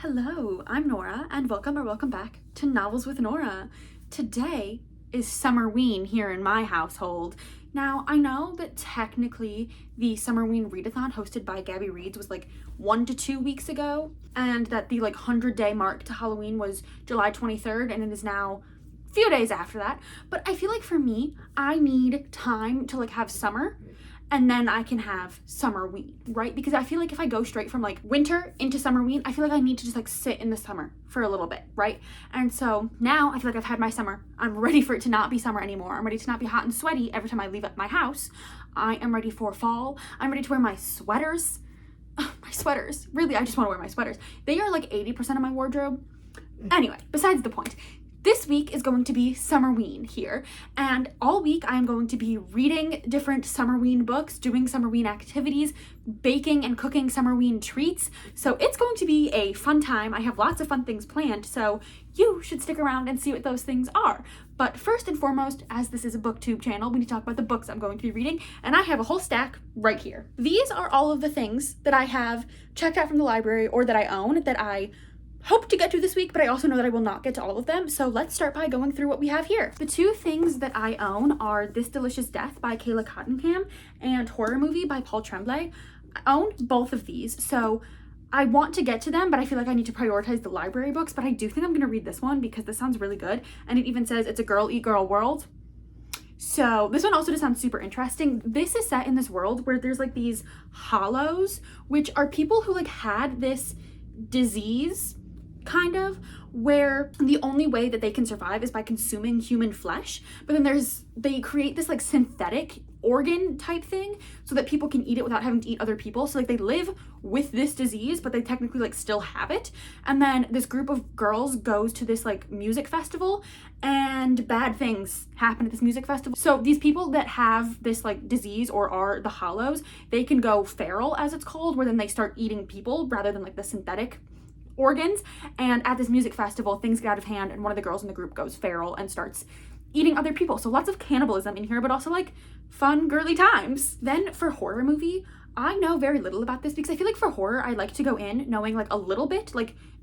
Hello, I'm Nora, and welcome back to Novels with Nora. Today is Summerween here in my household. Now, I know that technically the Summerween read-a-thon hosted by Gabby Reads was like 1 to 2 weeks ago, and that the 100-day mark to Halloween was July 23rd, and it is now a few days after that. But I feel like for me, I need time to have summer, and then I can have Summerween, right? Because I feel like if I go straight from winter into Summerween, I feel like I need to just sit in the summer for a little bit, right? And so now I feel like I've had my summer. I'm ready for it to not be summer anymore. I'm ready to not be hot and sweaty every time I leave my house. I am ready for fall. I'm ready to wear my sweaters. My sweaters. Really, I just want to wear my sweaters. They are 80% of my wardrobe. Anyway, besides the point. This week is going to be Summerween here, and all week I am going to be reading different Summerween books, doing Summerween activities, baking and cooking Summerween treats, so it's going to be a fun time. I have lots of fun things planned, so you should stick around and see what those things are. But first and foremost, as this is a booktube channel, we need to talk about the books I'm going to be reading, and I have a whole stack right here. These are all of the things that I have checked out from the library or that I own that I hope to get to this week, but I also know that I will not get to all of them, so let's start by going through what we have here. The two things that I own are This Delicious Death by Kayla Cottenham and Horror Movie by Paul Tremblay. I own both of these, so I want to get to them, but I feel like I need to prioritize the library books, but I do think I'm going to read this one because this sounds really good, and it even says it's a girl eat girl world. So this one also just sounds super interesting. This is set in this world where there's these hollows, which are people who had this disease kind of, where the only way that they can survive is by consuming human flesh, but then they create this synthetic organ type thing so that people can eat it without having to eat other people. So they live with this disease, but they technically still have it. And then this group of girls goes to this music festival, and bad things happen at this music festival. So these people that have this disease or are the hollows, they can go feral, as it's called, where then they start eating people rather than the synthetic organs. And at this music festival, things get out of hand, and one of the girls in the group goes feral and starts eating other people. So lots of cannibalism in here, but also fun girly times. Then for Horror Movie, I know very little about this because I feel for horror I like to go in knowing a little bit,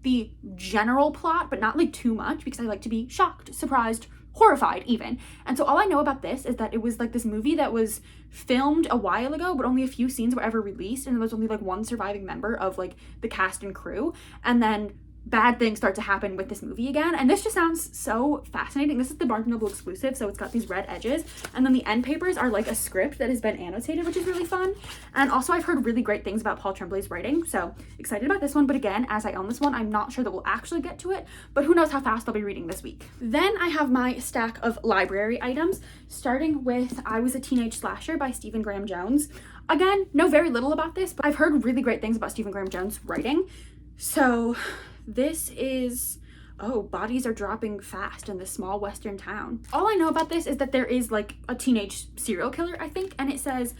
the general plot, but not too much, because I like to be shocked, surprised, horrified even. And so all I know about this is that it was this movie that was filmed a while ago, but only a few scenes were ever released, and there was only one surviving member of the cast and crew, and then bad things start to happen with this movie again. And this just sounds so fascinating. This is the Barnes & Noble exclusive, so it's got these red edges, and then the end papers are a script that has been annotated, which is really fun. And also I've heard really great things about Paul Tremblay's writing, so excited about this one. But again, as I own this one, I'm not sure that we'll actually get to it, but who knows how fast I'll be reading this week. Then I have my stack of library items, starting with I Was a Teenage Slasher by Stephen Graham Jones. Again, know very little about this, but I've heard really great things about Stephen Graham Jones' writing. So this is, bodies are dropping fast in this small western town. All I know about this is that there is a teenage serial killer, I think, and it says,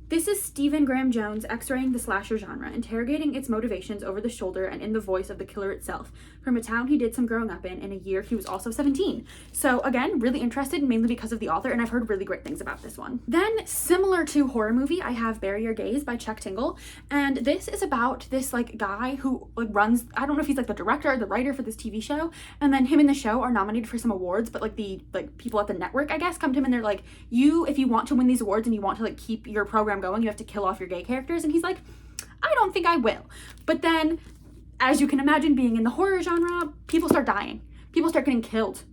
this is Stephen Graham Jones x-raying the slasher genre, interrogating its motivations over the shoulder and in the voice of the killer itself. From a town he did some growing up in a year he was also 17. So again, really interested, mainly because of the author, and I've heard really great things about this one. Then, similar to Horror Movie, I have Bury Your Gaze by Chuck Tingle, and this is about this guy who runs, I don't know if he's the director or the writer for this TV show, and then him and the show are nominated for some awards, but the people at the network, I guess, come to him and they're if you want to win these awards and you want to keep your program going, you have to kill off your gay characters. And he's I don't think I will. But then, as you can imagine, being in the horror genre, people start dying. People start getting killed.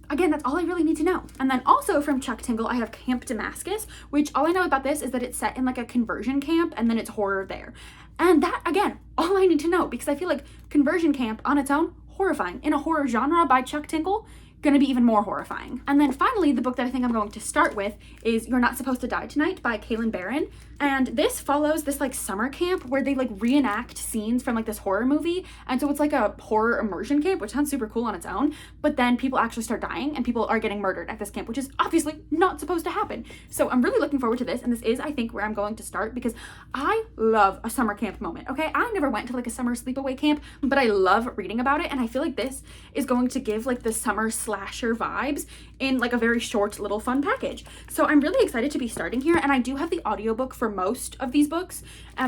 Again, that's all I really need to know. And then also from Chuck Tingle, I have Camp Damascus, which all I know about this is that it's set in a conversion camp, and then it's horror there. And that, again, all I need to know, because I feel conversion camp on its own, horrifying. In a horror genre by Chuck Tingle, gonna be even more horrifying. And then finally, the book that I think I'm going to start with is You're Not Supposed to Die Tonight by Kaylin Barron. And this follows this summer camp where they reenact scenes from this horror movie. And so it's a horror immersion camp, which sounds super cool on its own, but then people actually start dying and people are getting murdered at this camp, which is obviously not supposed to happen. So I'm really looking forward to this, and this is, I think, where I'm going to start because I love a summer camp moment, okay? I never went to a summer sleepaway camp, but I love reading about it, and I feel this is going to give the summer slasher vibes in like a very short little fun package. So I'm really excited to be starting here, and I do have the audiobook for most of these books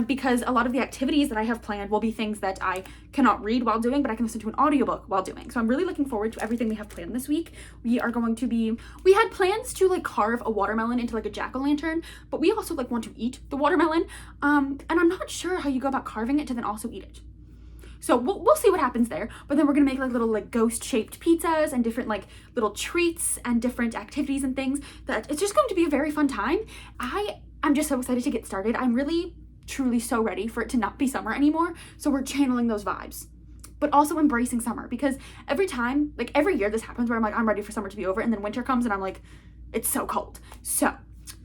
because a lot of the activities that I have planned will be things that I cannot read while doing, but I can listen to an audiobook while doing. So I'm really looking forward to everything we have planned this week. We had plans to like carve a watermelon into like a jack-o'-lantern, but we also like want to eat the watermelon. And I'm not sure how you go about carving it to then also eat it. So we'll see what happens there. But then we're gonna make like little like ghost-shaped pizzas and different like little treats and different activities and things. That it's just going to be a very fun time. I'm just so excited to get started. I'm really, truly so ready for it to not be summer anymore. So we're channeling those vibes, but also embracing summer, because every time, like every year this happens where I'm like, I'm ready for summer to be over, and then winter comes and I'm like, it's so cold. So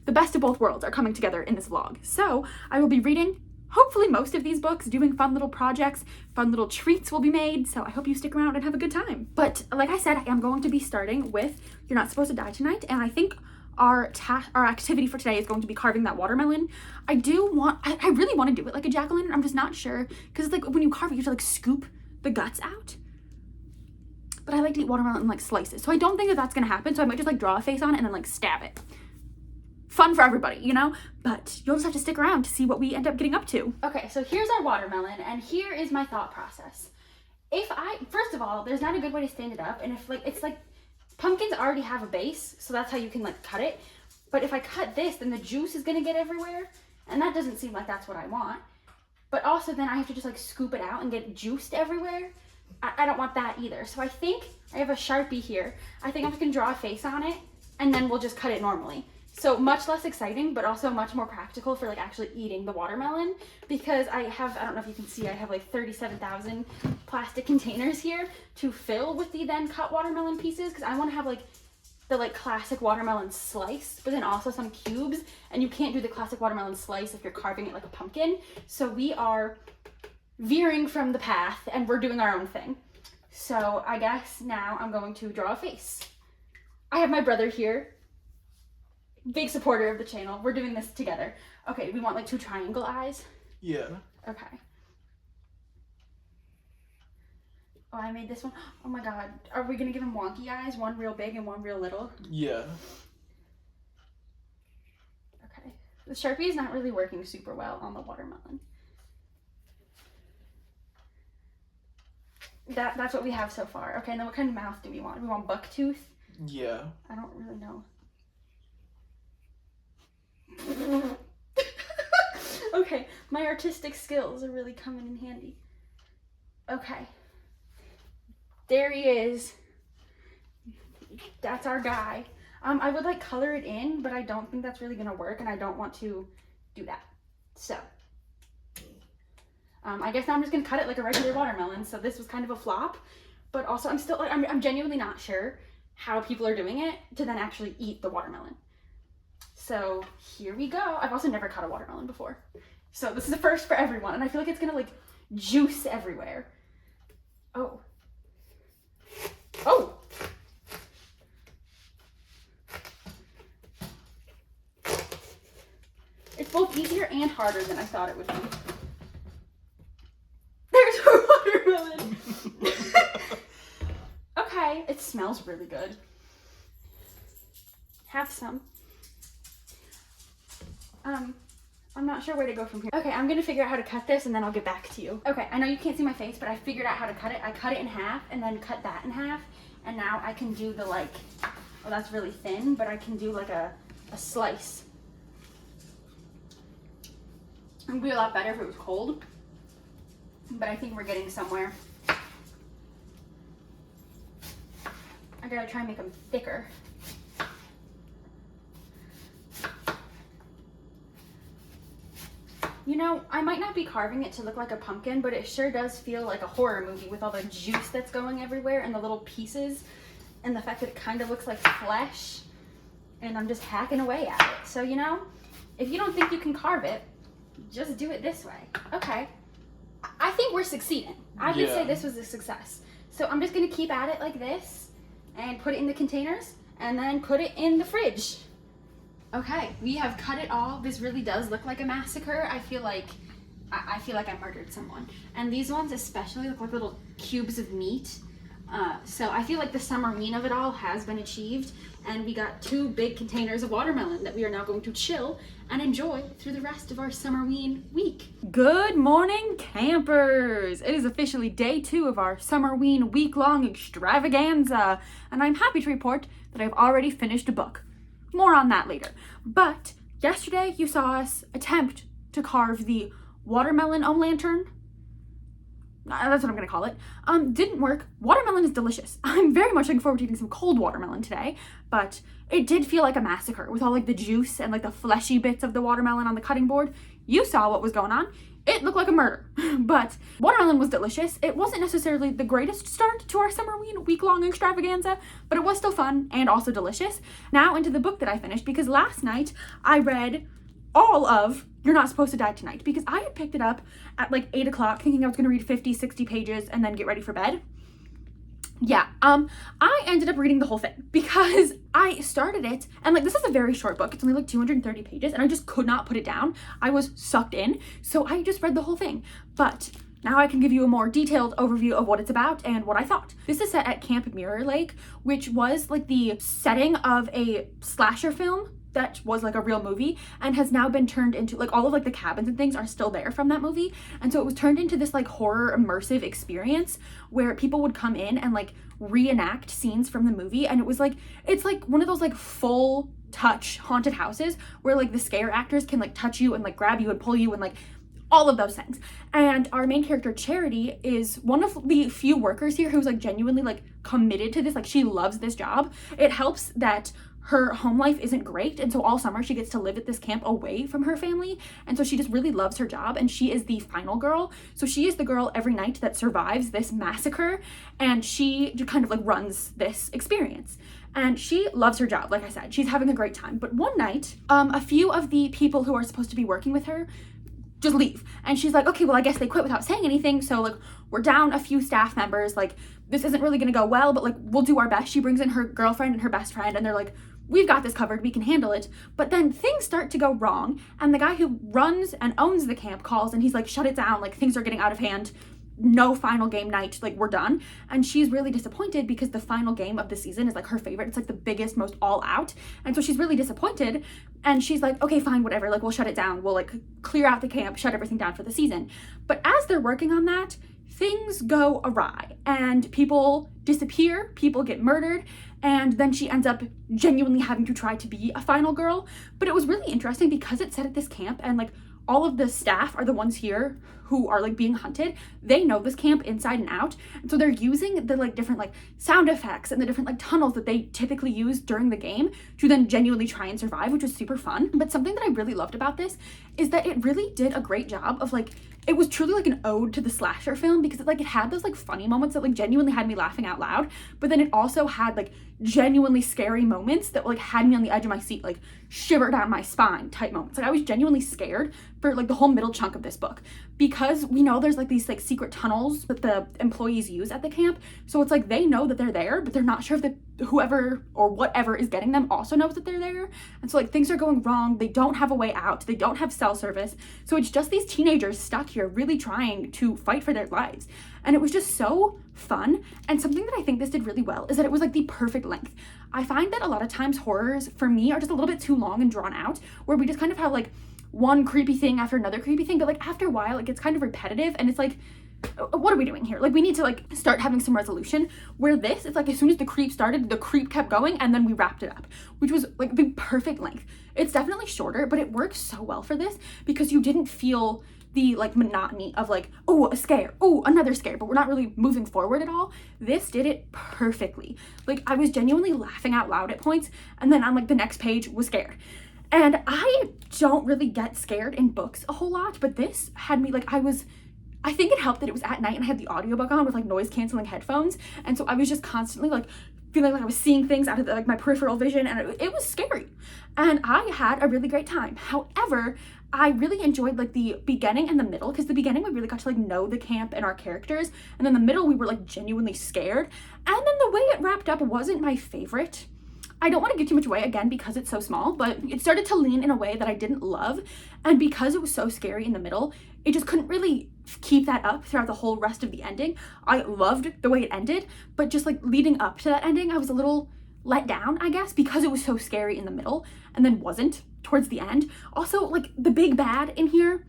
the best of both worlds are coming together in this vlog. So I will be reading hopefully most of these books, doing fun little projects, fun little treats will be made. So I hope you stick around and have a good time. But like I said, I am going to be starting with You're Not Supposed to Die Tonight. And I think our activity for today is going to be carving that watermelon. I really want to do it like a jack-o'-lantern. I'm just not sure, because like when you carve it, you have to like scoop the guts out. But I like to eat watermelon in like slices. So I don't think that that's gonna happen. So I might just like draw a face on it and then like stab it. Fun for everybody, you know? But you'll just have to stick around to see what we end up getting up to. Okay, so here's our watermelon, and here is my thought process. First of all, there's not a good way to stand it up, and if like, it's like, pumpkins already have a base, so that's how you can like cut it. But if I cut this, then the juice is gonna get everywhere, and that doesn't seem like that's what I want. But also then I have to just like scoop it out and get juiced everywhere. I don't want that either. So I think I have a Sharpie here. I think I'm just gonna draw a face on it, and then we'll just cut it normally. So much less exciting, but also much more practical for like actually eating the watermelon, because I don't know if you can see, I have like 37,000 plastic containers here to fill with the then cut watermelon pieces, because I want to have like the like classic watermelon slice, but then also some cubes, and you can't do the classic watermelon slice if you're carving it like a pumpkin. So we are veering from the path and we're doing our own thing. So I guess now I'm going to draw a face. I have my brother here. Big supporter of the channel. We're doing this together. Okay, we want like 2 triangle eyes? Yeah. Okay. Oh, I made this one. Oh my god. Are we gonna give him wonky eyes? One real big and one real little? Yeah. Okay. The Sharpie is not really working super well on the watermelon. That's what we have so far. Okay, and then what kind of mouth do we want? Do we want buck tooth? Yeah. I don't really know. Okay, my artistic skills are really coming in handy. Okay. There he is. That's our guy. I would like color it in, but I don't think that's really gonna work, and I don't want to do that. So, I guess now I'm just gonna cut it like a regular watermelon. So this was kind of a flop, but also I'm genuinely not sure how people are doing it to then actually eat the watermelon. So here we go. I've also never cut a watermelon before. So this is a first for everyone, and I feel like it's gonna like juice everywhere. Oh. Oh! It's both easier and harder than I thought it would be. There's our watermelon! Okay, it smells really good. Have some. I'm not sure where to go from here. Okay, I'm gonna figure out how to cut this and then I'll get back to you. Okay, I know you can't see my face, but I figured out how to cut it. I cut it in half and then cut that in half. And now I can do the like, well, that's really thin, but I can do like a slice. It would be a lot better if it was cold, but I think we're getting somewhere. I gotta try and make them thicker. You know, I might not be carving it to look like a pumpkin, but it sure does feel like a horror movie with all the juice that's going everywhere and the little pieces and the fact that it kind of looks like flesh, and I'm just hacking away at it. So, you know, if you don't think you can carve it, just do it this way. Okay. I think we're succeeding. I would say this was a success. So I'm just going to keep at it like this and put it in the containers and then put it in the fridge. Okay, we have cut it all. This really does look like a massacre. I feel like I murdered someone. And these ones especially look like little cubes of meat. So I feel like the Summerween of it all has been achieved, and we got 2 big containers of watermelon that we are now going to chill and enjoy through the rest of our Summerween week. Good morning, campers! It is officially day 2 of our Summerween week-long extravaganza, and I'm happy to report that I've already finished a book. More on that later. But yesterday you saw us attempt to carve the watermelon lantern. That's what I'm gonna call it. Didn't work. Watermelon is delicious. I'm very much looking forward to eating some cold watermelon today, but it did feel like a massacre with all like the juice and like the fleshy bits of the watermelon on the cutting board. You saw what was going on. It looked like a murder, but watermelon was delicious. It wasn't necessarily the greatest start to our Summerween week-long extravaganza, but it was still fun and also delicious. Now into the book that I finished, because last night I read all of You're Not Supposed to Die Tonight, because I had picked it up at like 8 o'clock thinking I was going to read 50, 60 pages and then get ready for bed. Yeah, I ended up reading the whole thing because I started it and like this is a very short book. It's only like 230 pages and I just could not put it down. I was sucked in, so I just read the whole thing. But now I can give you a more detailed overview of what it's about and what I thought. This is set at Camp Mirror Lake, which was like the setting of a slasher film that was like a real movie and has now been turned into like all of like the cabins and things are still there from that movie, and so it was turned into this like horror immersive experience where people would come in and like reenact scenes from the movie, and it was like it's like one of those like full touch haunted houses where like the scare actors can like touch you and like grab you and pull you and like all of those things. And our main character Charity is one of the few workers here who's like genuinely like committed to this. Like she loves this job. It helps that her home life isn't great, and so all summer she gets to live at this camp away from her family, and so she just really loves her job, and she is the final girl. So she is the girl every night that survives this massacre, and she just kind of like runs this experience. And she loves her job, like I said. She's having a great time. But one night, a few of the people who are supposed to be working with her just leave. And she's like, okay, well, I guess they quit without saying anything. So like we're down a few staff members. Like this isn't really gonna go well, but like we'll do our best. She brings in her girlfriend and her best friend, and they're like, we've got this covered, we can handle it. But then things start to go wrong, and the guy who runs and owns the camp calls and he's like, shut it down, like things are getting out of hand. No final game night, like we're done. And she's really disappointed because the final game of the season is like her favorite. It's like the biggest, most all out, and so she's really disappointed, and she's like, okay, fine, whatever, like we'll shut it down, we'll like clear out the camp, shut everything down for the season. But as they're working on that, things go awry and people disappear, people get murdered, and then she ends up genuinely having to try to be a final girl. But it was really interesting because it's set at this camp, and like all of the staff are the ones here who are like being hunted. They know this camp inside and out, and so they're using the like different like sound effects and the different like tunnels that they typically use during the game to then genuinely try and survive, which was super fun. But something that I really loved about this is that it really did a great job of like, it was truly like an ode to the slasher film, because it had those like funny moments that like genuinely had me laughing out loud, but then it also had like genuinely scary moments that like had me on the edge of my seat, like shiver down my spine type moments. Like I was genuinely scared for like the whole middle chunk of this book, because we know there's like these like secret tunnels that the employees use at the camp. So it's like they know that they're there, but they're not sure if the whoever or whatever is getting them also knows that they're there. And so like things are going wrong. They don't have a way out. They don't have cell service. So it's just these teenagers stuck here really trying to fight for their lives. And it was just so fun. And something that I think this did really well is that it was like the perfect length. I find that a lot of times horrors for me are just a little bit too long and drawn out, where we just kind of have like one creepy thing after another creepy thing, but like after a while it gets kind of repetitive, and it's like, what are we doing here? Like we need to like start having some resolution. Where this, it's like as soon as the creep started, the creep kept going, and then we wrapped it up, which was like the perfect length. It's definitely shorter, but it works so well for this because you didn't feel the like monotony of like, oh, a scare, oh, another scare, but we're not really moving forward at all. This did it perfectly. Like I was genuinely laughing out loud at points, and then on like the next page was scared. And I don't really get scared in books a whole lot, but this had me like, I think it helped that it was at night and I had the audiobook on with like noise canceling headphones, and so I was just constantly like feeling like I was seeing things out of like my peripheral vision, and it was scary, and I had a really great time. However, I really enjoyed like the beginning and the middle, because the beginning we really got to like know the camp and our characters, and then the middle we were like genuinely scared, and then the way it wrapped up wasn't my favorite. I don't want to give too much away again because it's so small, but it started to lean in a way that I didn't love, and because it was so scary in the middle, it just couldn't really keep that up throughout the whole rest of the ending. I loved the way it ended, but just like leading up to that ending, I was a little let down, I guess, because it was so scary in the middle and then wasn't towards the end. Also, like the big bad in here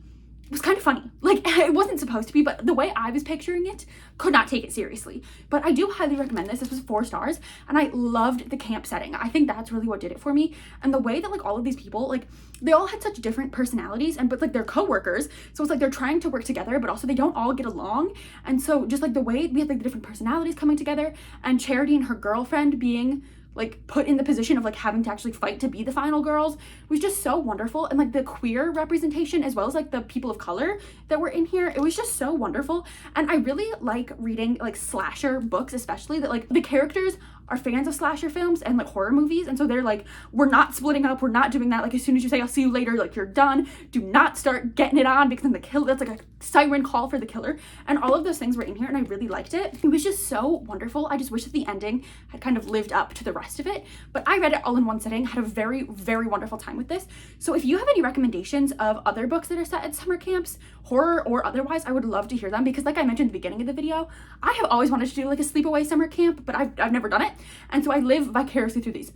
was kind of funny. Like it wasn't supposed to be, but the way I was picturing it, could not take it seriously. But I do highly recommend this. This was 4 stars and I loved the camp setting. I think that's really what did it for me. And the way that like all of these people, like they all had such different personalities but like they're co-workers. So it's like they're trying to work together, but also they don't all get along. And so just like the way we had like the different personalities coming together, and Charity and her girlfriend being like put in the position of like having to actually fight to be the final girls was just so wonderful. And like the queer representation as well as like the people of color that were in here, it was just so wonderful. And I really like reading like slasher books, especially that like the characters are fans of slasher films and like horror movies, and so they're like, we're not splitting up, we're not doing that. Like as soon as you say I'll see you later, like you're done, do not start getting it on, because then the killer, that's like a siren call for the killer. And all of those things were in here and I really liked it. It was just so wonderful. I just wish that the ending had kind of lived up to the rest of it, but I read it all in one sitting, had a very, very wonderful time with this. So if you have any recommendations of other books that are set at summer camps, horror or otherwise, I would love to hear them, because like I mentioned at the beginning of the video, I have always wanted to do like a sleepaway summer camp, but I've never done it. And so I live vicariously through these.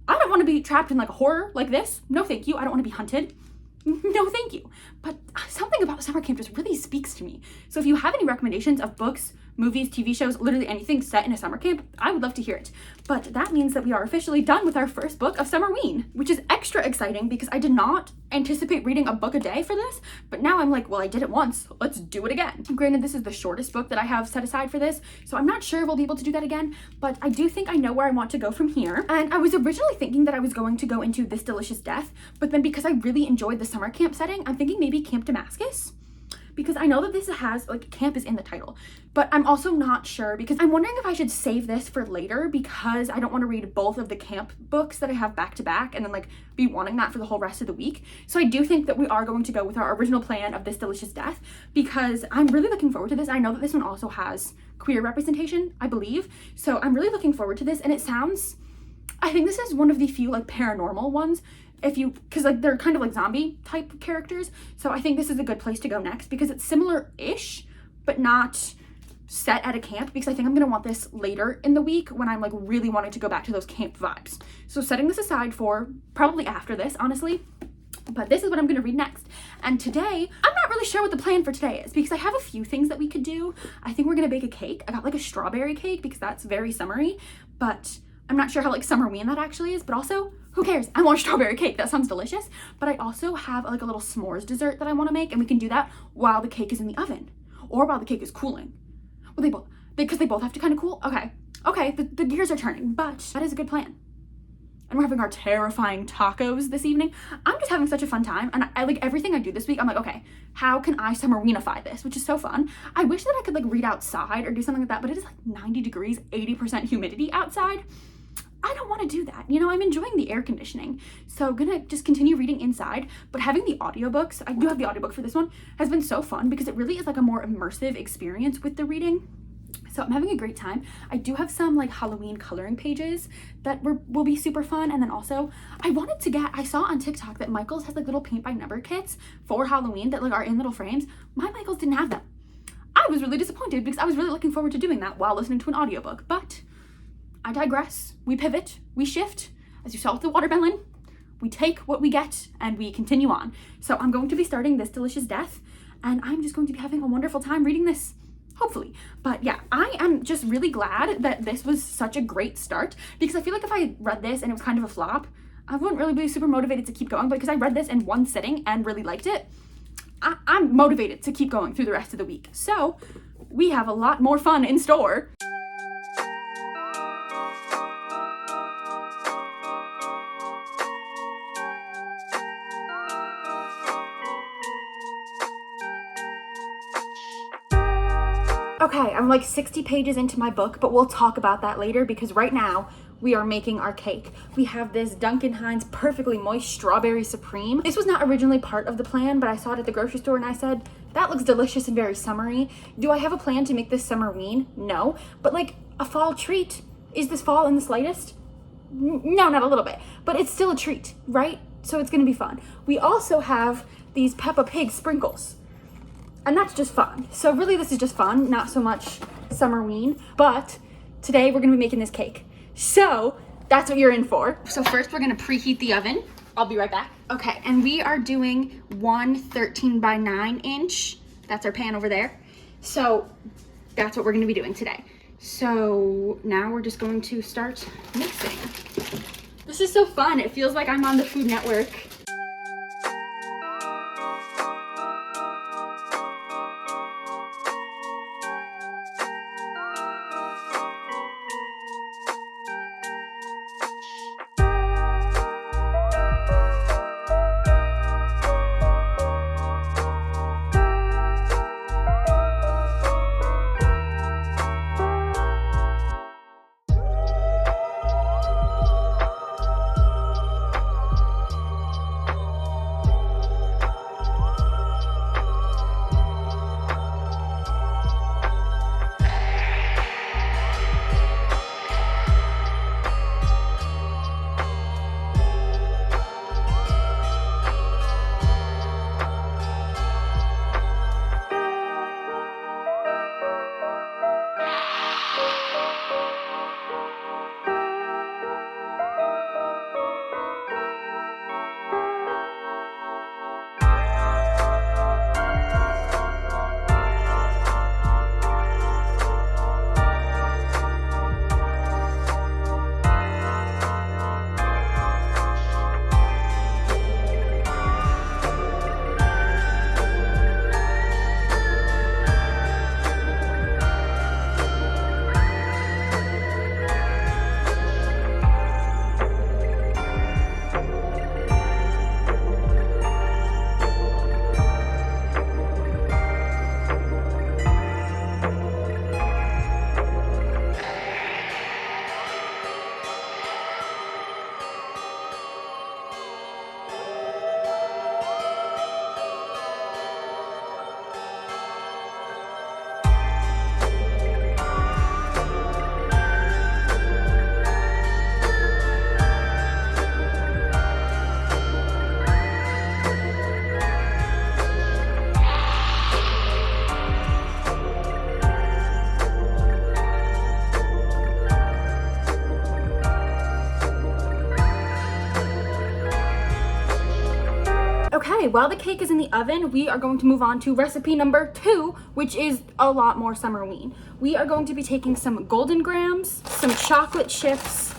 I don't want to be trapped in like a horror like this. No, thank you. I don't want to be hunted. No, thank you. But something about summer camp just really speaks to me. So if you have any recommendations of books, movies, TV shows, literally anything set in a summer camp, I would love to hear it. But that means that we are officially done with our first book of Summerween, which is extra exciting because I did not anticipate reading a book a day for this, but now I'm like, well, I did it once, let's do it again. Granted, this is the shortest book that I have set aside for this, so I'm not sure if we'll be able to do that again, but I do think I know where I want to go from here. And I was originally thinking that I was going to go into This Delicious Death, but then because I really enjoyed the summer camp setting, I'm thinking maybe Camp Damascus, because I know that this has like camp is in the title, but I'm also not sure because I'm wondering if I should save this for later, because I don't want to read both of the camp books that I have back to back and then like be wanting that for the whole rest of the week. So I do think that we are going to go with our original plan of This Delicious Death, because I'm really looking forward to this. I know that this one also has queer representation, I believe, so I'm really looking forward to this. And it sounds, I think this is one of the few like paranormal ones, because like they're kind of like zombie type characters, so I think this is a good place to go next, because it's similar-ish but not set at a camp, because I think I'm gonna want this later in the week when I'm like really wanting to go back to those camp vibes. So setting this aside for probably after this, honestly, but this is what I'm gonna read next. And today, I'm not really sure what the plan for today is, because I have a few things that we could do. I think we're gonna bake a cake. I got like a strawberry cake because that's very summery, but I'm not sure how like Summerween that actually is, but also who cares? I want a strawberry cake. That sounds delicious. But I also have like a little s'mores dessert that I want to make, and we can do that while the cake is in the oven or while the cake is cooling. Well, because they both have to kind of cool. Okay, the gears are turning, but that is a good plan. And we're having our terrifying tacos this evening. I'm just having such a fun time, and I like everything I do this week. I'm like, okay, how can I Summerweenify this, which is so fun. I wish that I could like read outside or do something like that, but it is like 90 degrees, 80% humidity outside. I don't want to do that. You know, I'm enjoying the air conditioning, so gonna just continue reading inside. But having the audiobooks, I do have the audiobook for this one, has been so fun because it really is like a more immersive experience with the reading. So I'm having a great time. I do have some like Halloween coloring pages that will be super fun. And then also I saw on TikTok that Michael's has like little paint by number kits for Halloween that like are in little frames. My Michael's didn't have them. I was really disappointed because I was really looking forward to doing that while listening to an audiobook, but I digress. We pivot, we shift. As you saw with the watermelon, we take what we get and we continue on. So I'm going to be starting This Delicious Death, and I'm just going to be having a wonderful time reading this, hopefully. But yeah, I am just really glad that this was such a great start, because I feel like if I read this and it was kind of a flop, I wouldn't really be super motivated to keep going. But because I read this in one sitting and really liked it, I'm motivated to keep going through the rest of the week. So we have a lot more fun in store. Okay, I'm like 60 pages into my book, but we'll talk about that later, because right now we are making our cake. We have this Duncan Hines Perfectly Moist Strawberry Supreme. This was not originally part of the plan, but I saw it at the grocery store and I said, that looks delicious and very summery. Do I have a plan to make this Summerween? No, but like a fall treat. Is this fall in the slightest? No, not a little bit, but it's still a treat, right? So it's gonna be fun. We also have these Peppa Pig sprinkles. And that's just fun. So really this is just fun, not so much Summerween, but today we're gonna be making this cake. So that's what you're in for. So first we're gonna preheat the oven. I'll be right back. Okay, and we are doing one 13 by 9 inch. That's our pan over there. So that's what we're gonna be doing today. So now we're just going to start mixing. This is so fun. It feels like I'm on the Food Network. Okay, while the cake is in the oven, we are going to move on to recipe number 2, which is a lot more Summerween. We are going to be taking some golden grams, some chocolate chips,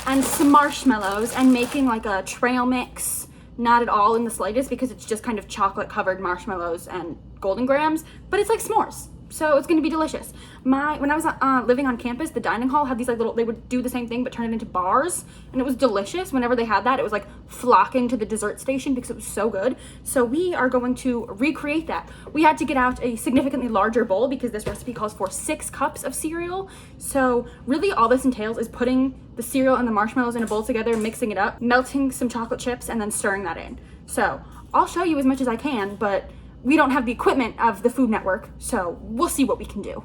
and some marshmallows and making like a trail mix. Not at all in the slightest because it's just kind of chocolate covered marshmallows and golden grams, but it's like s'mores. So it's gonna be delicious. When I was living on campus, the dining hall had these like they would do the same thing but turn it into bars, and it was delicious. Whenever they had that, it was like flocking to the dessert station because it was so good. So we are going to recreate that. We had to get out a significantly larger bowl because this recipe calls for 6 cups of cereal. So really all this entails is putting the cereal and the marshmallows in a bowl together, mixing it up, melting some chocolate chips, and then stirring that in. So I'll show you as much as I can, but we don't have the equipment of the Food Network, so we'll see what we can do.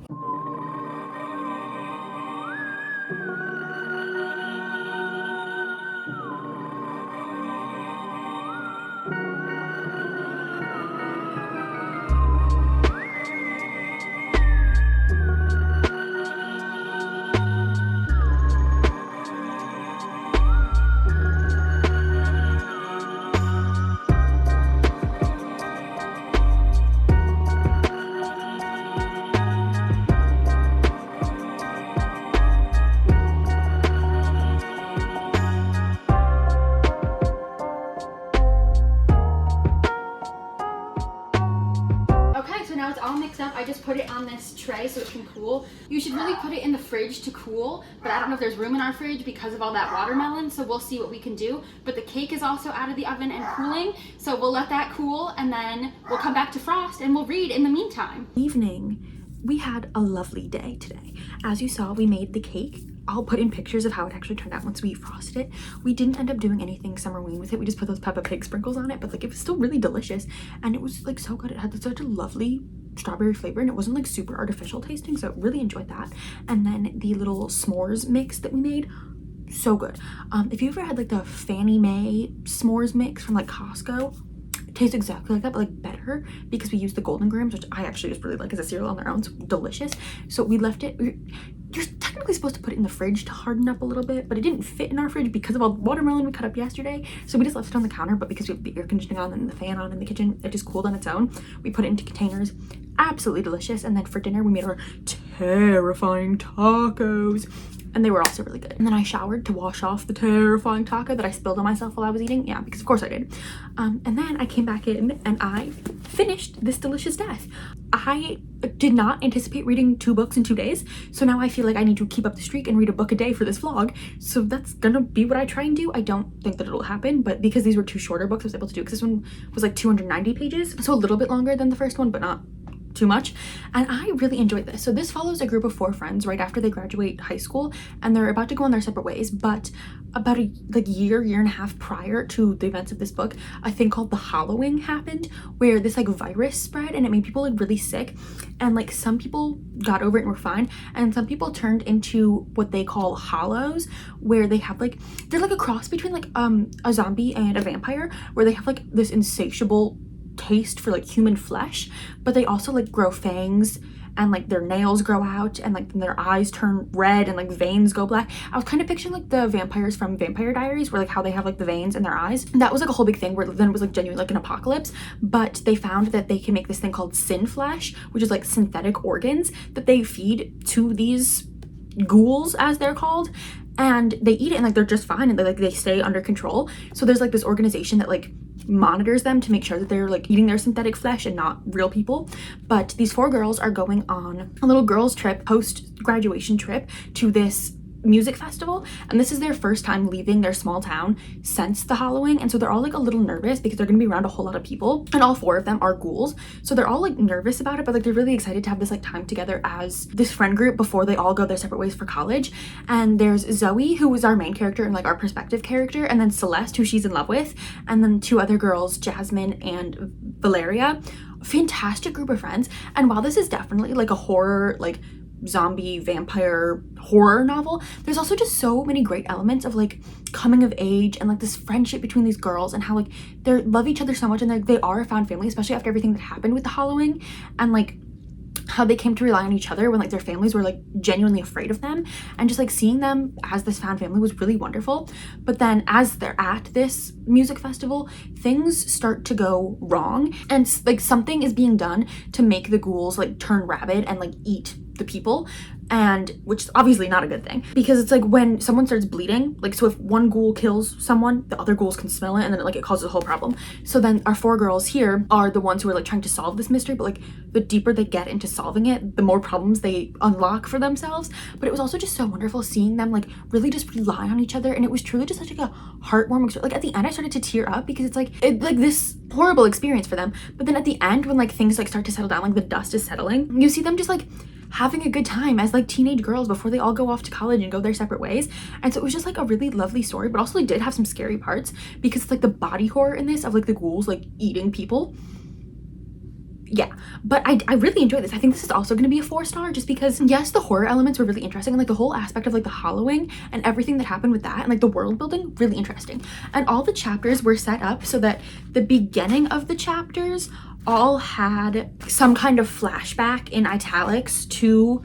Now it's all mixed up. I just put it on this tray so it can cool. You should really put it in the fridge to cool, but I don't know if there's room in our fridge because of all that watermelon, so we'll see what we can do. But the cake is also out of the oven and cooling, so we'll let that cool and then we'll come back to frost and we'll read in the meantime. Evening. We had a lovely day today. As you saw, we made the cake. I'll put in pictures of how it actually turned out once we frosted it. We didn't end up doing anything Summerween with it. We just put those Peppa Pig sprinkles on it, but like it was still really delicious and it was like so good. It had such a lovely strawberry flavor and it wasn't like super artificial tasting, so I really enjoyed that. And then the little s'mores mix that we made, so good. If you ever had like the Fannie Mae s'mores mix from like Costco, tastes exactly like that, but like better, because we used the golden grams, which I actually just really like as a cereal on their own. It's delicious. So we left it. You're technically supposed to put it in the fridge to harden up a little bit, but it didn't fit in our fridge because of all the watermelon we cut up yesterday. So we just left it on the counter, but because we have the air conditioning on and the fan on in the kitchen, it just cooled on its own. We put it into containers. Absolutely delicious. And then for dinner, we made our terrifying tacos, and they were also really good. And then I showered to wash off the terrifying taco that I spilled on myself while I was eating. Yeah, because of course I did. And then I came back in and I finished this delicious death. I did not anticipate reading 2 books in 2 days, so now I feel like I need to keep up the streak and read a book a day for this vlog. So that's gonna be what I try and do. I don't think that it'll happen, but because these were 2 shorter books, I was able to do it, because this one was like 290 pages, so a little bit longer than the first one, but not too much. And I really enjoyed this. So this follows a group of 4 friends right after they graduate high school, and they're about to go on their separate ways. But about a year and a half prior to the events of this book, a thing called the Halloween happened, where this like virus spread and it made people like really sick, and like some people got over it and were fine, and some people turned into what they call hollows, where they have like, they're like a cross between like a zombie and a vampire, where they have like this insatiable taste for like human flesh, but they also like grow fangs, and like their nails grow out, and like their eyes turn red, and like veins go black. I was kind of picturing like the vampires from Vampire Diaries, where like how they have like the veins in their eyes. And that was like a whole big thing, where then it was like genuinely like an apocalypse. But they found that they can make this thing called sin flesh, which is like synthetic organs that they feed to these ghouls, as they're called, and they eat it, and like they're just fine, and they stay under control. So there's like this organization that like monitors them to make sure that they're like eating their synthetic flesh and not real people. But these 4 girls are going on a little girls trip, post graduation trip, to this music festival, and this is their first time leaving their small town since the Halloween, and so they're all like a little nervous because they're gonna be around a whole lot of people, and all 4 of them are ghouls, so they're all like nervous about it, but like they're really excited to have this like time together as this friend group before they all go their separate ways for college. And there's Zoe, who is our main character and like our perspective character, and then Celeste, who she's in love with, and then 2 other girls, Jasmine and Valeria. Fantastic group of friends. And while this is definitely like a horror, like zombie vampire horror novel, there's also just so many great elements of like coming of age and like this friendship between these girls, and how like they love each other so much, and they are a found family, especially after everything that happened with the Halloween, and like how they came to rely on each other when like their families were like genuinely afraid of them, and just like seeing them as this found family was really wonderful. But then as they're at this music festival, things start to go wrong, and like something is being done to make the ghouls like turn rabid and like eat the people, and which is obviously not a good thing, because it's like when someone starts bleeding, like, so if one ghoul kills someone, the other ghouls can smell it, and then it causes a whole problem. So then our 4 girls here are the ones who are like trying to solve this mystery, but like the deeper they get into solving it, the more problems they unlock for themselves. But it was also just so wonderful seeing them like really just rely on each other, and it was truly just such like a heartwarming experience. Like at the end I started to tear up, because it's like this horrible experience for them, but then at the end when like things like start to settle down, like the dust is settling, you see them just like having a good time as like teenage girls before they all go off to college and go their separate ways. And so it was just like a really lovely story, but also like did have some scary parts, because it's like the body horror in this of like the ghouls like eating people. Yeah, but I really enjoyed this. I think this is also going to be a 4-star, just because yes, the horror elements were really interesting, and like the whole aspect of like the Halloween and everything that happened with that, and like the world building, really interesting. And all the chapters were set up so that the beginning of the chapters all had some kind of flashback in italics to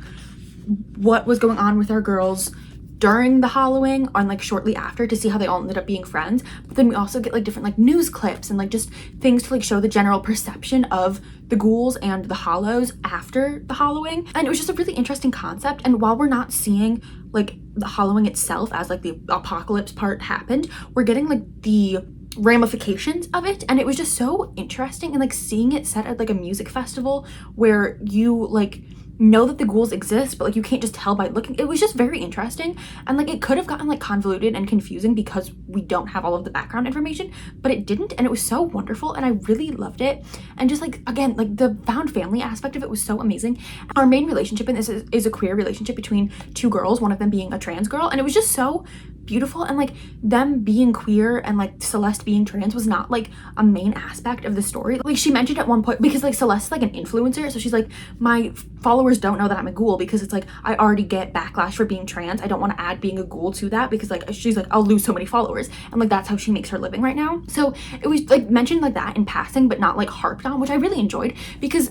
what was going on with our girls during the Halloween and like shortly after, to see how they all ended up being friends. But then we also get like different like news clips and like just things to like show the general perception of the ghouls and the hollows after the Halloween. And it was just a really interesting concept. And while we're not seeing like the Halloween itself as like the apocalypse part happened, we're getting like the ramifications of it, and it was just so interesting. And like seeing it set at like a music festival where you like know that the ghouls exist, but like you can't just tell by looking, it was just very interesting. And like it could have gotten like convoluted and confusing because we don't have all of the background information, but it didn't, and it was so wonderful, and I really loved it. And just like again, like the found family aspect of it was so amazing. Our main relationship in this is a queer relationship between 2 girls, one of them being a trans girl, and it was just so beautiful, and like them being queer and like Celeste being trans was not like a main aspect of the story. Like she mentioned at one point, because like Celeste's like an influencer, so she's like, my followers don't know that I'm a ghoul because it's like I already get backlash for being trans. I don't want to add being a ghoul to that because like she's like, I'll lose so many followers, and like that's how she makes her living right now. So it was like mentioned like that in passing, but not like harped on, which I really enjoyed, because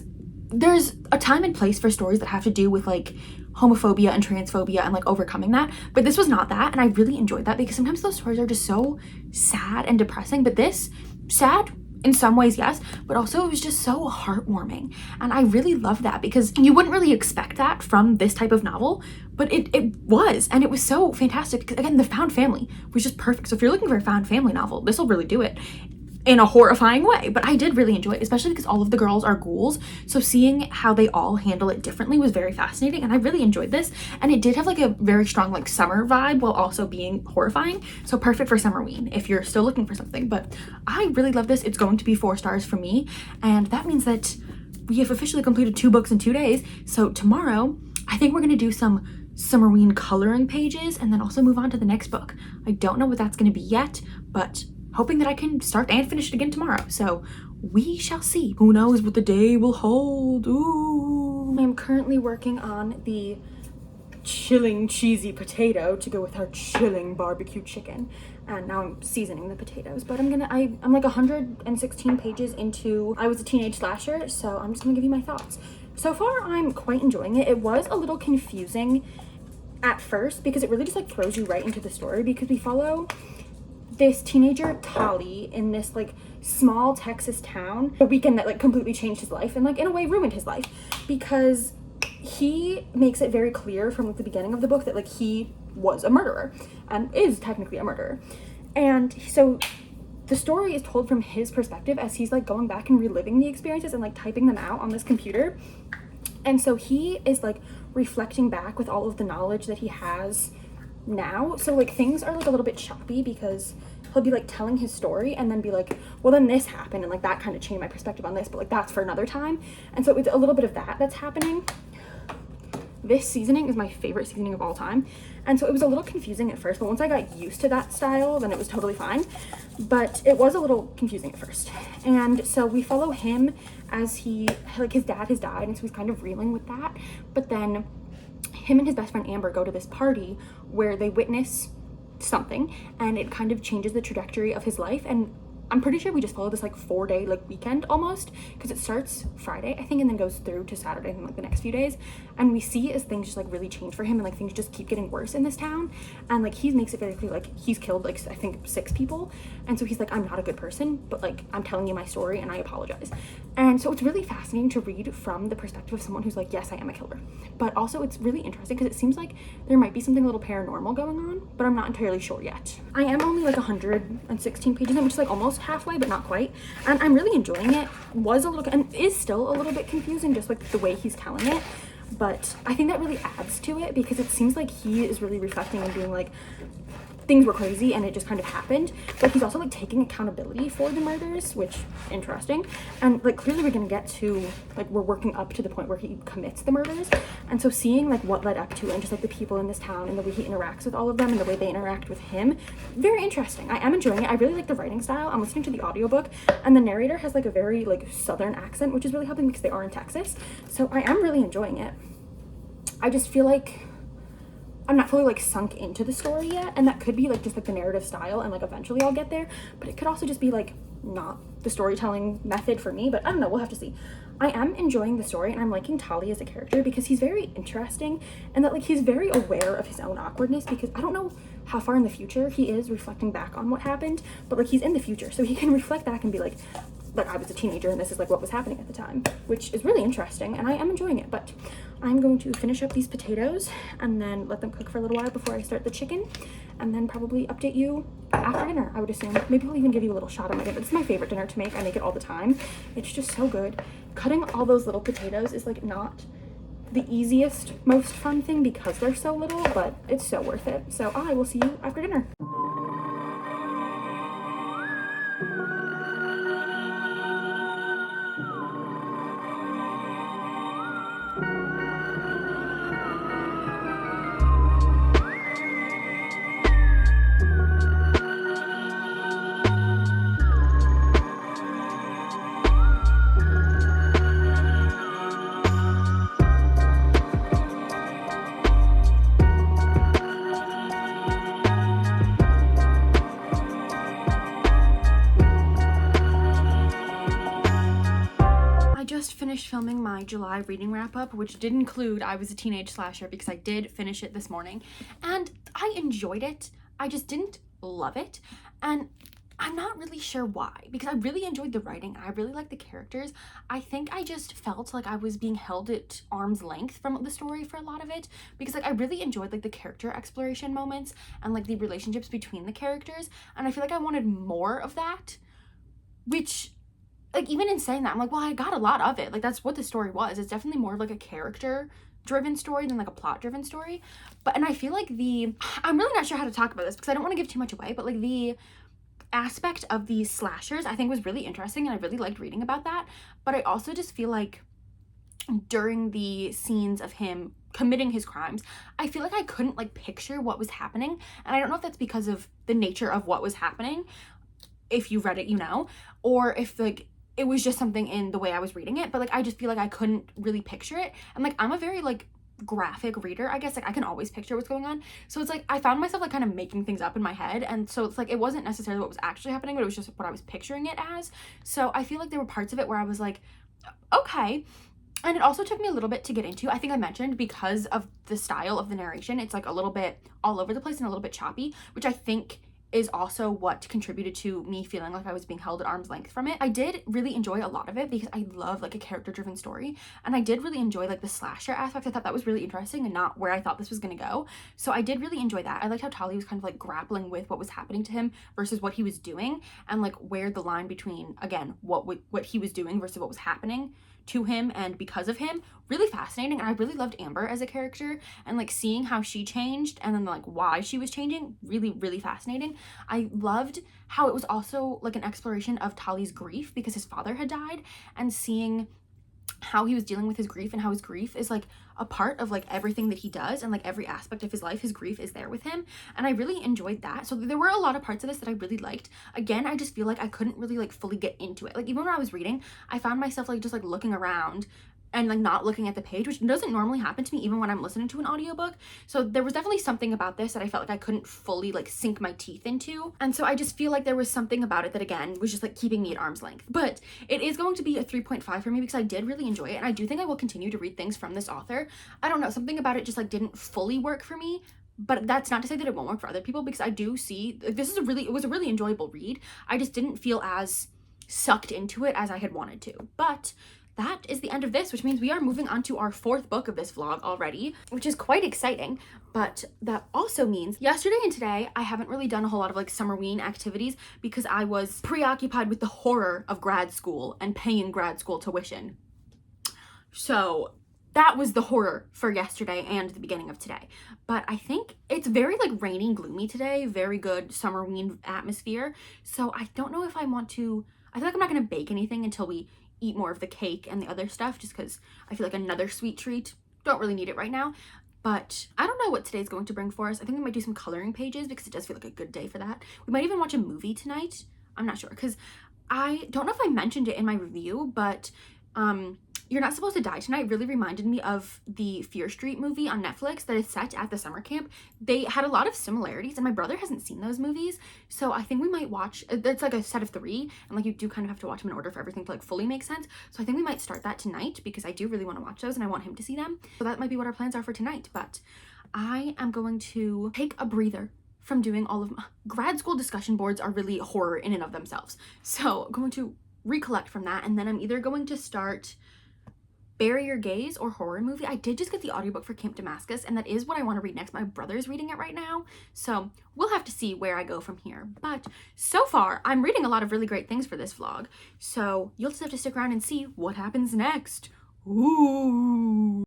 there's a time and place for stories that have to do with like homophobia and transphobia and like overcoming that, but this was not that, and I really enjoyed that because sometimes those stories are just so sad and depressing. But this, sad in some ways, yes, but also it was just so heartwarming, and I really love that because you wouldn't really expect that from this type of novel, but it was, and it was so fantastic because again, the found family was just perfect. So if you're looking for a found family novel, this will really do it in a horrifying way. But I did really enjoy it, especially because all of the girls are ghouls, so seeing how they all handle it differently was very fascinating, and I really enjoyed this. And it did have like a very strong like summer vibe while also being horrifying, so perfect for Summerween if you're still looking for something. But I really love this. It's going to be 4 stars for me, and that means that we have officially completed 2 books in 2 days. So tomorrow I think we're going to do some Summerween coloring pages and then also move on to the next book. I don't know what that's going to be yet, but hoping that I can start and finish it again tomorrow. So we shall see. Who knows what the day will hold. Ooh. I am currently working on the chilling cheesy potato to go with our chilling barbecue chicken. And now I'm seasoning the potatoes, but I'm like 116 pages into I Was a Teenage Slasher, so I'm just gonna give you my thoughts. So far, I'm quite enjoying it. It was a little confusing at first because it really just like throws you right into the story, because we follow this teenager Tolly in this like small Texas town, a weekend that like completely changed his life and like in a way ruined his life, because he makes it very clear from like the beginning of the book that like he was a murderer and is technically a murderer. And so the story is told from his perspective as he's like going back and reliving the experiences and like typing them out on this computer. And so he is like reflecting back with all of the knowledge that he has now. So like things are like a little bit choppy because he'll be like telling his story and then be like, well then this happened and like that kind of changed my perspective on this, but like that's for another time. And so it's a little bit of that that's happening. This seasoning is my favorite seasoning of all time, and so it was a little confusing at first, but once I got used to that style then it was totally fine. But it was a little confusing at first. And so we follow him as he like his dad has died, and so he's kind of reeling with that. But then him and his best friend Amber go to this party where they witness something and it kind of changes the trajectory of his life. And I'm pretty sure we just follow this like 4-day like weekend almost, because it starts Friday I think and then goes through to Saturday and like the next few days, and we see as things just like really change for him and like things just keep getting worse in this town. And like he makes it very clear like he's killed like I think 6 people, and so he's like, I'm not a good person, but like I'm telling you my story and I apologize. And so it's really fascinating to read from the perspective of someone who's like, yes, I am a killer, but also it's really interesting because it seems like there might be something a little paranormal going on, but I'm not entirely sure yet. I am only like 116 pages in, which is like almost halfway but not quite, and I'm really enjoying it. Was a little and is still a little bit confusing just like the way he's telling it, but I think that really adds to it because it seems like he is really reflecting and being like, things were crazy and it just kind of happened, but he's also like taking accountability for the murders, which interesting. And like clearly we're gonna get to like we're working up to the point where he commits the murders, and so seeing like what led up to it and just like the people in this town and the way he interacts with all of them and the way they interact with him, very interesting. I am enjoying it. I really like the writing style. I'm listening to the audiobook and the narrator has like a very like southern accent, which is really helping because they are in Texas, so I am really enjoying it. I just feel like I'm not fully like sunk into the story yet, and that could be like just like the narrative style and like eventually I'll get there, but it could also just be like not the storytelling method for me, but I don't know, we'll have to see. I am enjoying the story and I'm liking Tolly as a character because he's very interesting and that like he's very aware of his own awkwardness, because I don't know how far in the future he is reflecting back on what happened, but like he's in the future so he can reflect back and be like I was a teenager and this is like what was happening at the time, which is really interesting and I am enjoying it. But I'm going to finish up these potatoes and then let them cook for a little while before I start the chicken, and then probably update you after dinner, I would assume. Maybe I'll even give you a little shot of my dinner. It's my favorite dinner to make. I make it all the time. It's just so good. Cutting all those little potatoes is like not the easiest, most fun thing because they're so little, but it's so worth it. So I will see you after dinner. finished filming my July reading wrap-up, which did include I Was a Teenage Slasher, because I did finish it this morning, and I enjoyed it. I just didn't love it, and I'm not really sure why, because I really enjoyed the writing. I really liked the characters. I think I just felt like I was being held at arm's length from the story for a lot of it, because like I really enjoyed like the character exploration moments and like the relationships between the characters, and I feel like I wanted more of that, which like even in saying that, I'm like, well, I got a lot of it. Like that's what the story was. It's definitely more of like a character driven story than like a plot driven story. But, and I feel like I'm really not sure how to talk about this because I don't want to give too much away, but like the aspect of these slashers I think was really interesting, and I really liked reading about that. But I also just feel like during the scenes of him committing his crimes, I feel like I couldn't like picture what was happening, and I don't know if that's because of the nature of what was happening. If you read it, you know, or if like it was just something in the way I was reading it, but like I just feel like I couldn't really picture it. And like I'm a very like graphic reader, I guess. Like I can always picture what's going on, so it's like I found myself like kind of making things up in my head, and so it's like it wasn't necessarily what was actually happening, but it was just what I was picturing it as. So I feel like there were parts of it where I was like, okay. And it also took me a little bit to get into. I think I mentioned because of the style of the narration, it's like a little bit all over the place and a little bit choppy, which I think is also what contributed to me feeling like I was being held at arm's length from it. I did really enjoy a lot of it because I love like a character driven story, and I did really enjoy like the slasher aspect. I thought that was really interesting and not where I thought this was gonna go. So I did really enjoy that. I liked how Talia was kind of like grappling with what was happening to him versus what he was doing, and like where the line between, again, what he was doing versus what was happening to him and because of him, really fascinating. And I really loved Amber as a character, and like seeing how she changed and then like why she was changing, really fascinating. I loved how it was also like an exploration of Tali's grief because his father had died, and seeing how he was dealing with his grief and how his grief is like a part of like everything that he does, and like every aspect of his life, his grief is there with him. And I really enjoyed that. So there were a lot of parts of this that I really liked. Again, I just feel like I couldn't really like fully get into it. Like even when I was reading, I found myself like just like looking around and like not looking at the page, which doesn't normally happen to me even when I'm listening to an audiobook. So there was definitely something about this that I felt like I couldn't fully like sink my teeth into. And so I just feel like there was something about it that again was just like keeping me at arm's length. But it is going to be a 3.5 for me because I did really enjoy it, and I do think I will continue to read things from this author. I don't know, something about it just like didn't fully work for me. But that's not to say that it won't work for other people, because I do see like it was a really enjoyable read. I just didn't feel as sucked into it as I had wanted to. But that is the end of this, which means we are moving on to our 4th book of this vlog already, which is quite exciting. But that also means yesterday and today I haven't really done a whole lot of like Summerween activities because I was preoccupied with the horror of grad school and paying grad school tuition. So that was the horror for yesterday and the beginning of today. But I think it's very like rainy, gloomy today, very good Summerween atmosphere. So I don't know if I want to, I feel like I'm not gonna bake anything until we eat more of the cake and the other stuff, just because I feel like another sweet treat, don't really need it right now. But I don't know what today's going to bring for us. I think we might do some coloring pages because it does feel like a good day for that. We might even watch a movie tonight. I'm not sure, because I don't know if I mentioned it in my review, but You're Not Supposed to Die Tonight really reminded me of the Fear Street movie on Netflix that is set at the summer camp. They had a lot of similarities, and my brother hasn't seen those movies, so I think we might watch, it's like a set of 3, and like you do kind of have to watch them in order for everything to like fully make sense. So I think we might start that tonight because I do really want to watch those and I want him to see them. So that might be what our plans are for tonight. But I am going to take a breather from doing all of my grad school discussion boards are really horror in and of themselves. So I'm going to recollect from that, and then I'm either going to start Bury Your Gaze or horror movie. I did just get the audiobook for Camp Damascus, and that is what I want to read next. My brother's reading it right now, so we'll have to see where I go from here. But so far, I'm reading a lot of really great things for this vlog, so you'll just have to stick around and see what happens next. Ooh.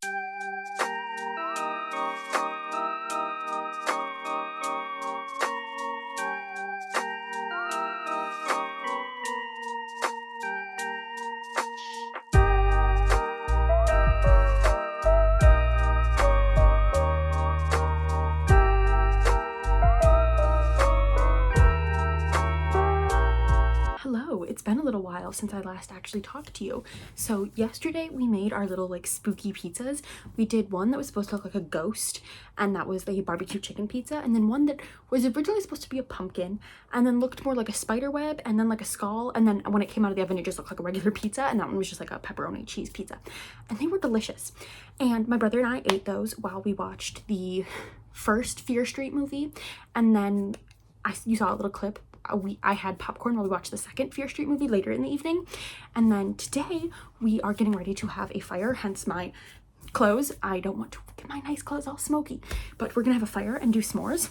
It's been a little while. while since I last actually talked to you. So yesterday we made our little like spooky pizzas. We did one that was supposed to look like a ghost, and that was the barbecue chicken pizza, and then one that was originally supposed to be a pumpkin and then looked more like a spider web and then like a skull, and then when it came out of the oven it just looked like a regular pizza, and that one was just like a pepperoni cheese pizza, and they were delicious. And my brother and I ate those while we watched the first Fear Street movie, and then you saw a little clip. I had popcorn while we watched the second Fear Street movie later in the evening, and then today we are getting ready to have a fire, hence my clothes. I don't want to get my nice clothes all smoky, but we're gonna have a fire and do s'mores.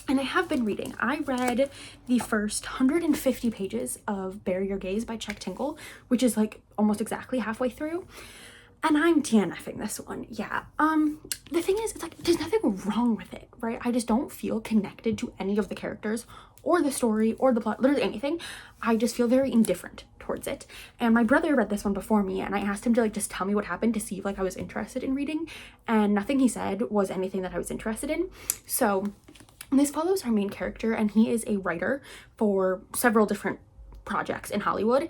And I have been reading. I read the first 150 pages of Bury Your Gaze by Chuck Tingle, which is like almost exactly halfway through. And I'm DNFing this one. Yeah. The thing is, it's like, there's nothing wrong with it, right? I just don't feel connected to any of the characters or the story or the plot, literally anything. I just feel very indifferent towards it. And my brother read this one before me, and I asked him to like just tell me what happened to see if like I was interested in reading, and nothing he said was anything that I was interested in. So this follows our main character, and he is a writer for several different projects in Hollywood.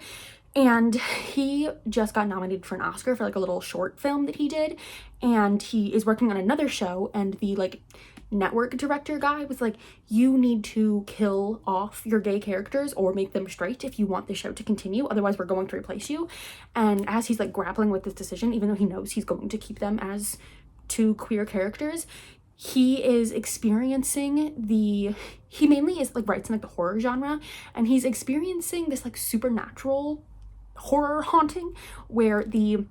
And he just got nominated for an Oscar for like a little short film that he did. And he is working on another show, and the like network director guy was like, you need to kill off your gay characters or make them straight if you want the show to continue. Otherwise, we're going to replace you. And as he's like grappling with this decision, even though he knows he's going to keep them as two queer characters, he is experiencing he mainly is like writes in like the horror genre, and he's experiencing this like supernatural horror haunting where the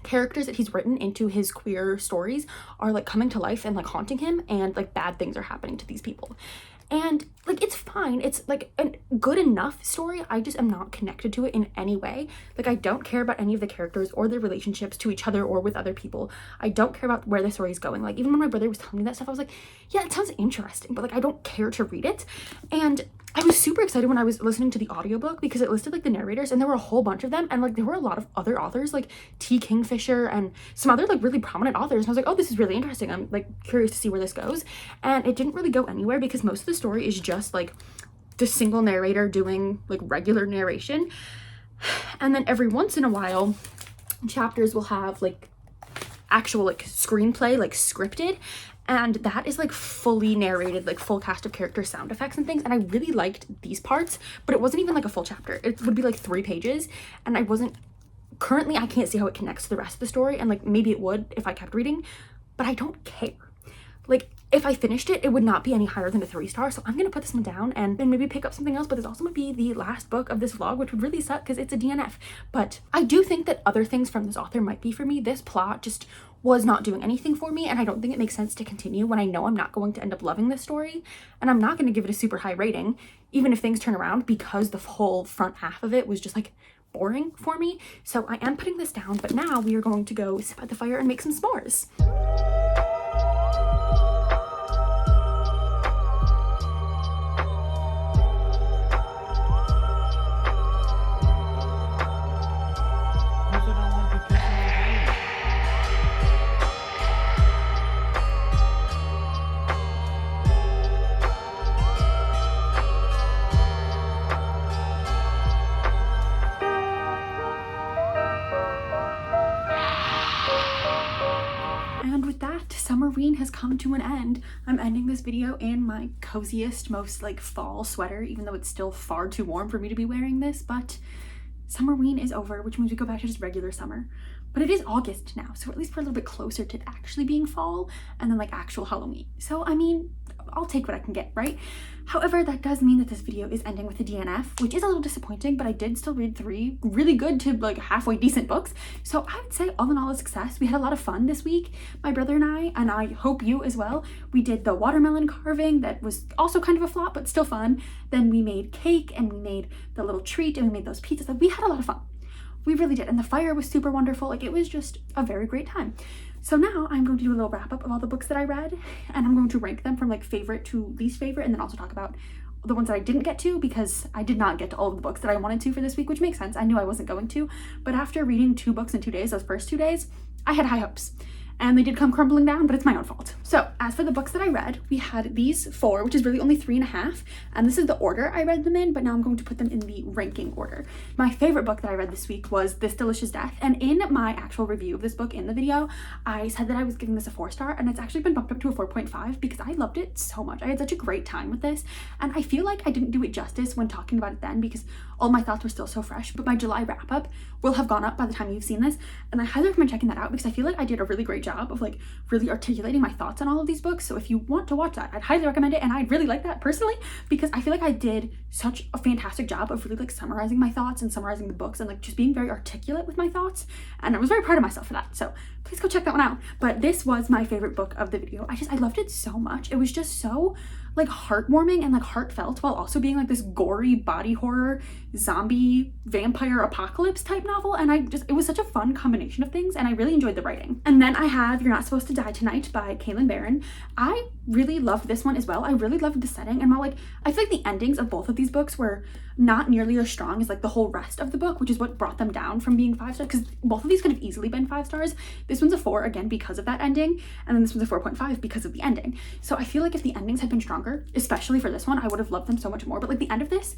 characters that he's written into his queer stories are like coming to life and like haunting him, and like bad things are happening to these people. And like, it's fine, it's like a good enough story. I just am not connected to it in any way. Like, I don't care about any of the characters or their relationships to each other or with other people. I don't care about where the story is going. Like, even when my brother was telling me that stuff, I was like, yeah, it sounds interesting, but like I don't care to read it. And I was super excited when I was listening to the audiobook because it listed like the narrators, and there were a whole bunch of them, and like there were a lot of other authors like T. Kingfisher and some other like really prominent authors, and I was like, oh, this is really interesting. I'm like curious to see where this goes. And it didn't really go anywhere because most of the story is just like the single narrator doing like regular narration, and then every once in a while chapters will have like actual like screenplay, like scripted, and that is like fully narrated, like full cast of character sound effects and things. And I really liked these parts, but it wasn't even like a full chapter. It would be like 3 pages, and I can't see how it connects to the rest of the story, and like maybe it would if I kept reading, but I don't care. Like, if I finished it, it would not be any higher than a 3-star. So I'm gonna put this one down and then maybe pick up something else. But this also might be the last book of this vlog, which would really suck because it's a DNF. But I do think that other things from this author might be for me. This plot just was not doing anything for me, and I don't think it makes sense to continue when I know I'm not going to end up loving this story, and I'm not going to give it a super high rating, even if things turn around, because the whole front half of it was just like boring for me. So I am putting this down, but now we are going to go sit by the fire and make some s'mores. And with that, Summerween has come to an end. I'm ending this video in my coziest, most like fall sweater, even though it's still far too warm for me to be wearing this, but Summerween is over, which means we go back to just regular summer. But it is August now, so at least we're a little bit closer to actually being fall and then like actual Halloween. So I mean, I'll take what I can get, right? However, that does mean that this video is ending with a DNF, which is a little disappointing, but I did still read 3 really good to like halfway decent books. So I would say all in all a success. We had a lot of fun this week, my brother and I hope you as well. We did the watermelon carving that was also kind of a flop, but still fun. Then we made cake, and we made the little treat, and we made those pizzas. Like, we had a lot of fun. We really did. And the fire was super wonderful. Like, it was just a very great time. So now I'm going to do a little wrap up of all the books that I read, and I'm going to rank them from like favorite to least favorite, and then also talk about the ones that I didn't get to, because I did not get to all of the books that I wanted to for this week, which makes sense. I knew I wasn't going to, but after reading 2 books in 2 days, those first 2 days, I had high hopes. and they did come crumbling down, but it's my own fault. So as for the books that I read, we had these 4, which is really only 3.5, and this is the order I read them in, but now I'm going to put them in the ranking order. My favorite book that I read this week was This Delicious Death, and in my actual review of this book in the video, I said that I was giving this a 4-star, and it's actually been bumped up to a 4.5 because I loved it so much. I had such a great time with this, and I feel like I didn't do it justice when talking about it then because all my thoughts were still so fresh, but my July wrap-up will have gone up by the time you've seen this, and I highly recommend checking that out because I feel like I did a really great job of like really articulating my thoughts on all of these books. So if you want to watch that, I'd highly recommend it, and I'd really like that personally because I feel like I did such a fantastic job of really like summarizing my thoughts and summarizing the books and like just being very articulate with my thoughts, and I was very proud of myself for that. So please go check that one out. But this was my favorite book of the video. I loved it so much. It was just so like heartwarming and like heartfelt while also being like this gory body horror zombie vampire apocalypse type novel, and it was such a fun combination of things, and I really enjoyed the writing. And then I have You're Not Supposed to Die Tonight by Kaylin Barron. I really loved this one as well. I really loved the setting, and while like I feel like the endings of both of these books were not nearly as strong as like the whole rest of the book, which is what brought them down from being 5 stars, because both of these could have easily been 5 stars. This one's a 4 again because of that ending, and then this one's a 4.5 because of the ending. So I feel like if the endings had been stronger, especially for this one, I would have loved them so much more. But like the end of this,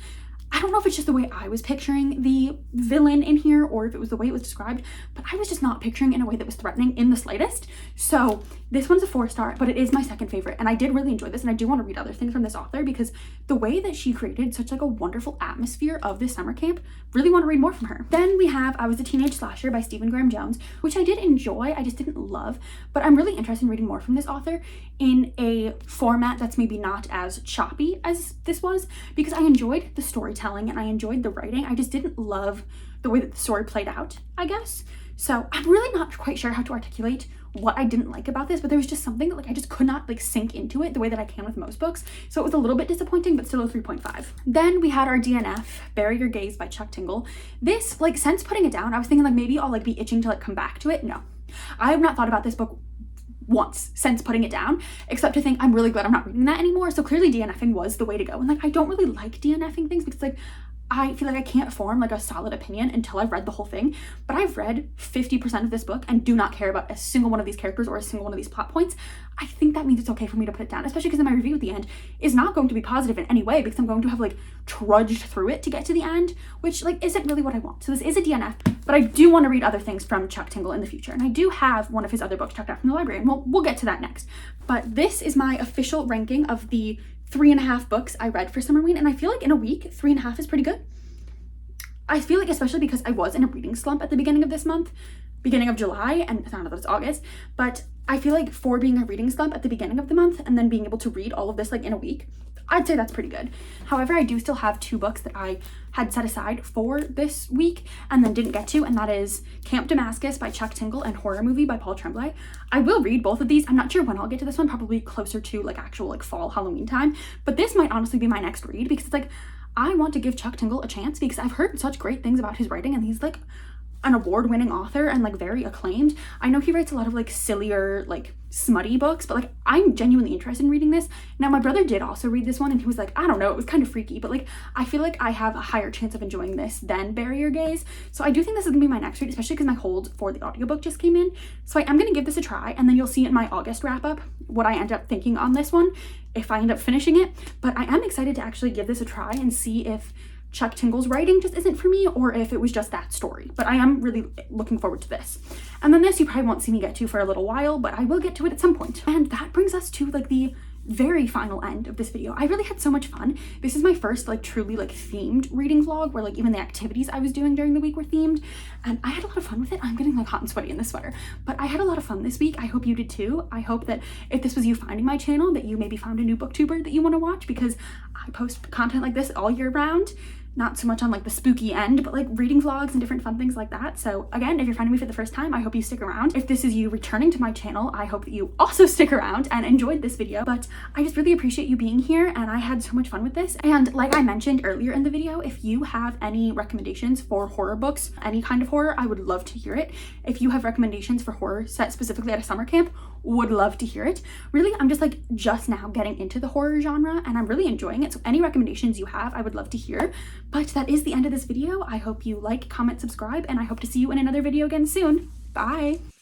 I don't know if it's just the way I was picturing the villain in here or if it was the way it was described, but I was just not picturing it in a way that was threatening in the slightest. So this one's a 4-star, but it is my second favorite, and I did really enjoy this, and I do want to read other things from this author because the way that she created such like a wonderful atmosphere of this summer camp, really want to read more from her. Then we have I Was a Teenage Slasher by Stephen Graham Jones, which I did enjoy, I just didn't love, but I'm really interested in reading more from this author in a format that's maybe not as choppy as this was, because I enjoyed the storytelling and I enjoyed the writing. I just didn't love the way that the story played out, I guess. So I'm really not quite sure how to articulate what I didn't like about this, but there was just something that like I just could not like sink into it the way that I can with most books. So it was a little bit disappointing, but still a 3.5. Then we had our DNF, Bury Your Gaze by Chuck Tingle. This, like, since putting it down, I was thinking like maybe I'll like be itching to like come back to it. No, I have not thought about this book once since putting it down, except to think I'm really glad I'm not reading that anymore. So clearly DNFing was the way to go. And like I don't really like DNFing things because like I feel like I can't form like a solid opinion until I've read the whole thing, but I've read 50% of this book and do not care about a single one of these characters or a single one of these plot points. I think that means it's okay for me to put it down, especially because my review at the end is not going to be positive in any way because I'm going to have like trudged through it to get to the end, which like isn't really what I want. So this is a DNF, but I do want to read other things from Chuck Tingle in the future, and I do have one of his other books checked out from the library, and we'll get to that next. But this is my official ranking of the 3.5 books I read for Summerween, and I feel like in a week 3.5 is pretty good. I feel like, especially because I was in a reading slump at the beginning of this month, beginning of July, and I don't know that it's August, but I feel like for being a reading slump at the beginning of the month and then being able to read all of this like in a week, I'd say that's pretty good. However, I do still have 2 books that I had set aside for this week and then didn't get to, and that is Camp Damascus by Chuck Tingle and Horror Movie by Paul Tremblay. I will read both of these. I'm not sure when I'll get to this one, probably closer to like actual like fall Halloween time, but this might honestly be my next read because it's like I want to give Chuck Tingle a chance because I've heard such great things about his writing, and he's like an award-winning author and like very acclaimed. I know he writes a lot of like sillier, like smutty books, but like I'm genuinely interested in reading this. Now my brother did also read this one and he was like, I don't know, it was kind of freaky, but like I feel like I have a higher chance of enjoying this than Bury Your Gaze. So I do think this is gonna be my next read, especially because my hold for the audiobook just came in. So I am gonna give this a try, and then you'll see in my August wrap-up what I end up thinking on this one if I end up finishing it. But I am excited to actually give this a try and see if Chuck Tingle's writing just isn't for me or if it was just that story. But I am really looking forward to this. And then this you probably won't see me get to for a little while, but I will get to it at some point. And that brings us to like the very final end of this video. I really had so much fun. This is my first like truly like themed reading vlog where like even the activities I was doing during the week were themed, and I had a lot of fun with it. I'm getting like hot and sweaty in this sweater, but I had a lot of fun this week. I hope you did too. I hope that if this was you finding my channel, that you maybe found a new booktuber that you want to watch, because I post content like this all year round. Not so much on like the spooky end, but like reading vlogs and different fun things like that. So again, if you're finding me for the first time, I hope you stick around. If this is you returning to my channel, I hope that you also stick around and enjoyed this video. But I just really appreciate you being here, and I had so much fun with this. And like I mentioned earlier in the video, if you have any recommendations for horror books, any kind of horror, I would love to hear it. If you have recommendations for horror set specifically at a summer camp, would love to hear it. Really, I'm just like just now getting into the horror genre and I'm really enjoying it. So any recommendations you have, I would love to hear. But that is the end of this video. I hope you like, comment, subscribe, and I hope to see you in another video again soon. Bye.